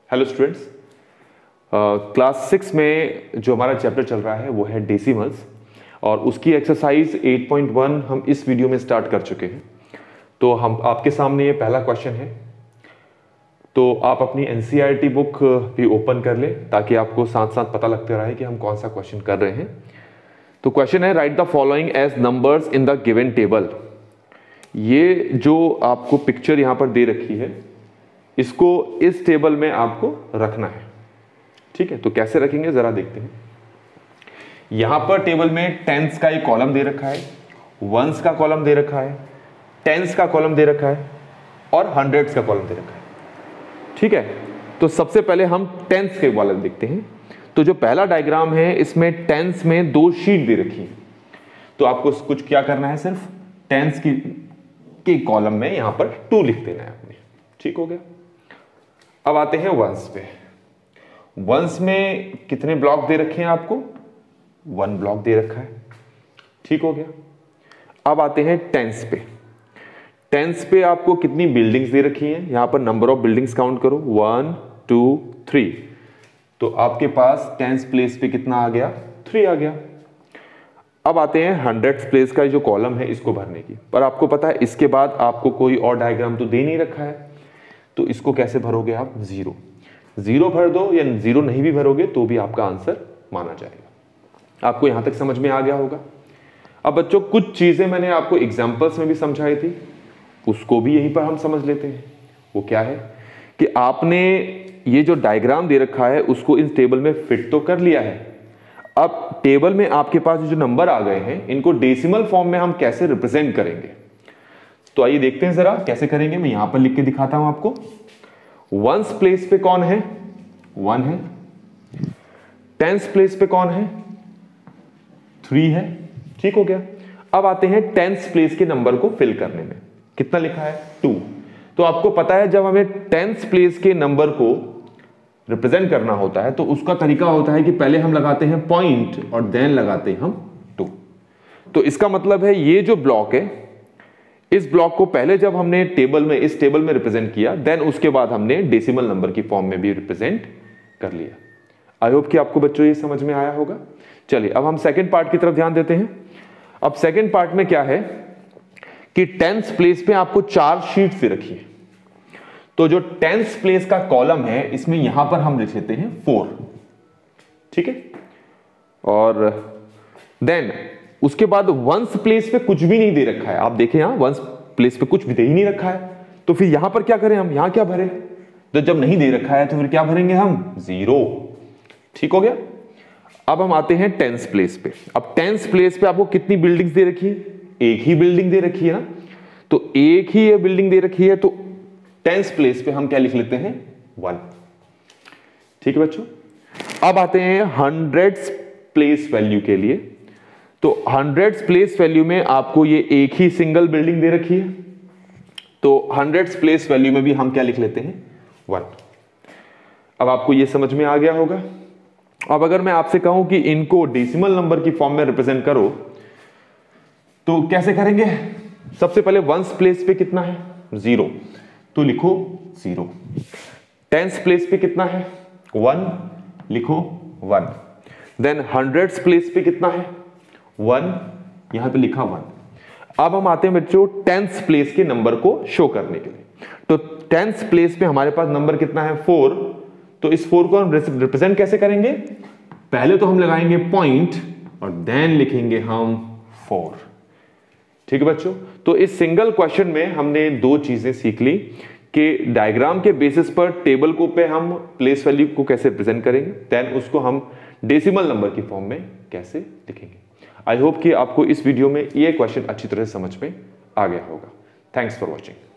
Hello students, class 6 में जो हमारा चैप्टर चल रहा है वो है डेसिमल्स और उसकी एक्सरसाइज 8.1 हम इस वीडियो में स्टार्ट कर चुके हैं। तो हम आपके सामने ये पहला क्वेश्चन है, तो आप अपनी एनसीईआरटी बुक भी ओपन कर लें ताकि आपको साथ साथ पता लगते रहे कि हम कौन सा क्वेश्चन कर रहे हैं। तो क्वेश्चन है, write the following as numbers in the given table. ये जो आपको पिक्चर यहाँ पर दे रखी है इसको इस टेबल में आपको रखना है, ठीक है। तो कैसे रखेंगे जरा देखते हैं। यहां पर टेबल में टेंस का एक कॉलम दे रखा है, वंस का कॉलम दे रखा है, टेंस का कॉलम दे रखा है और हंड्रेड्स का कॉलम दे रखा है, ठीक है। तो सबसे पहले हम टेंस के कॉलम देखते हैं। तो जो पहला डायग्राम है इसमें टेंस में 2 शीट दे रखी है, तो आपको कुछ क्या करना है, सिर्फ टेंस की कॉलम में यहां पर 2 लिख देना है आपने, ठीक हो गया। अब आते हैं वंस पे। वंस में कितने ब्लॉक दे रखे हैं आपको? 1 ब्लॉक दे रखा है, ठीक हो गया। अब आते हैं टेंस पे। टेंस पे आपको कितनी बिल्डिंग्स दे रखी हैं? यहां पर नंबर ऑफ बिल्डिंग्स काउंट करो, 1 2 3। तो आपके पास टेंस प्लेस पे कितना आ गया? 3 आ गया। अब आते हैं हंड्रेड्स प्लेस का जो कॉलम है इसको भरने की, पर आपको पता है इसके बाद आपको कोई और डायग्राम तो दे नहीं रखा है, तो इसको कैसे भरोगे आप? 0 भर दो, या 0 नहीं भी भरोगे तो भी आपका आंसर माना जाएगा। आपको यहां तक समझ में आ गया होगा। अब बच्चों कुछ चीजें मैंने आपको एग्जांपल्स में भी समझाई थी, उसको भी यहीं पर हम समझ लेते हैं। वो क्या है कि आपने ये जो डायग्राम दे रखा है उसको इस टेबल में फिट तो कर लिया है। अब टेबल में आपके पास जो नंबर आ गए हैं इनको डेसिमल फॉर्म में हम कैसे रिप्रेजेंट करेंगे, तो आइए देखते हैं जरा कैसे करेंगे। मैं यहां पर लिख के दिखाता हूं आपको। वंस प्लेस पे कौन है? 1 है। टेंस प्लेस पे कौन है? 3 है, ठीक हो गया। अब आते हैं टेंस प्लेस के नंबर को फिल करने में। कितना लिखा है? 2। तो आपको पता है जब हमें टेंस प्लेस के नंबर को रिप्रेजेंट करना होता है तो उसका तरीका होता है कि पहले हम लगाते हैं पॉइंट और देन लगाते हैं हम 2। तो इसका मतलब है ये जो ब्लॉक है इस ब्लॉक को पहले जब हमने इस टेबल में रिप्रेजेंट किया, देन उसके बाद हमने डेसिमल नंबर की फॉर्म में भी रिप्रेजेंट कर लिया। आई होप कि आपको बच्चों ये समझ में आया होगा। चलिए अब हम सेकंड पार्ट की तरफ ध्यान देते हैं। अब सेकंड पार्ट में क्या है कि टेंस प्लेस पे आपको 4 शीट्स दे रखी है। तो जो टेंस प्लेस का कॉलम है इसमें यहां पर हम लिख लेते हैं 4, ठीक है। और देन उसके बाद वंस प्लेस पे कुछ भी नहीं दे रखा है। आप देखें यहां वंस प्लेस पे कुछ भी दे ही नहीं रखा है, तो फिर यहां पर क्या करें हम? यहां क्या भरें? तो जब नहीं दे रखा है तो फिर क्या भरेंगे हम? 0, ठीक हो गया। अब हम आते हैं टेंस प्लेस पे। अब टेंस प्लेस पे आपको कितनी बिल्डिंग्स दे रखी है? एक ही बिल्डिंग दे रखी है ना, तो एक ही ये बिल्डिंग दे रखी है, तो टेंस प्लेस पे हम क्या लिख लेते हैं? 1, ठीक है बच्चों। अब आते हैं हंड्रेड्स प्लेस वैल्यू के लिए। तो हंड्रेड्स प्लेस वैल्यू में आपको ये एक ही सिंगल बिल्डिंग दे रखी है, तो हंड्रेड्स प्लेस वैल्यू में भी हम क्या लिख लेते हैं? 1। अब आपको ये समझ में आ गया होगा। अब अगर मैं आपसे कहूं कि इनको डेसिमल नंबर की फॉर्म में रिप्रेजेंट करो तो कैसे करेंगे? सबसे पहले वंस प्लेस पे कितना है? 0, तो लिखो 0। टेंस प्लेस पे कितना है? 1, लिखो 1। देन हंड्रेड्स प्लेस पे कितना है? 1, यहां पे लिखा 1। अब हम आते हैं बच्चों टेंस प्लेस के नंबर को शो करने के लिए। तो टेंस प्लेस पे हमारे पास नंबर कितना है? 4। तो इस 4 को हम रिप्रेजेंट कैसे करेंगे? पहले तो हम लगाएंगे पॉइंट और देन लिखेंगे हम 4, ठीक है बच्चों। तो इस सिंगल क्वेश्चन में हमने 2 चीजें सीख ली कि डायग्राम के बेसिस पर टेबल को पे हम प्लेस वैल्यू को कैसे रिप्रेजेंट करेंगे, देन उसको हम डेसिमल नंबर की फॉर्म में कैसे लिखेंगे। आई होप कि आपको इस वीडियो में ये क्वेश्चन अच्छी तरह से समझ में आ गया होगा। Thanks for watching.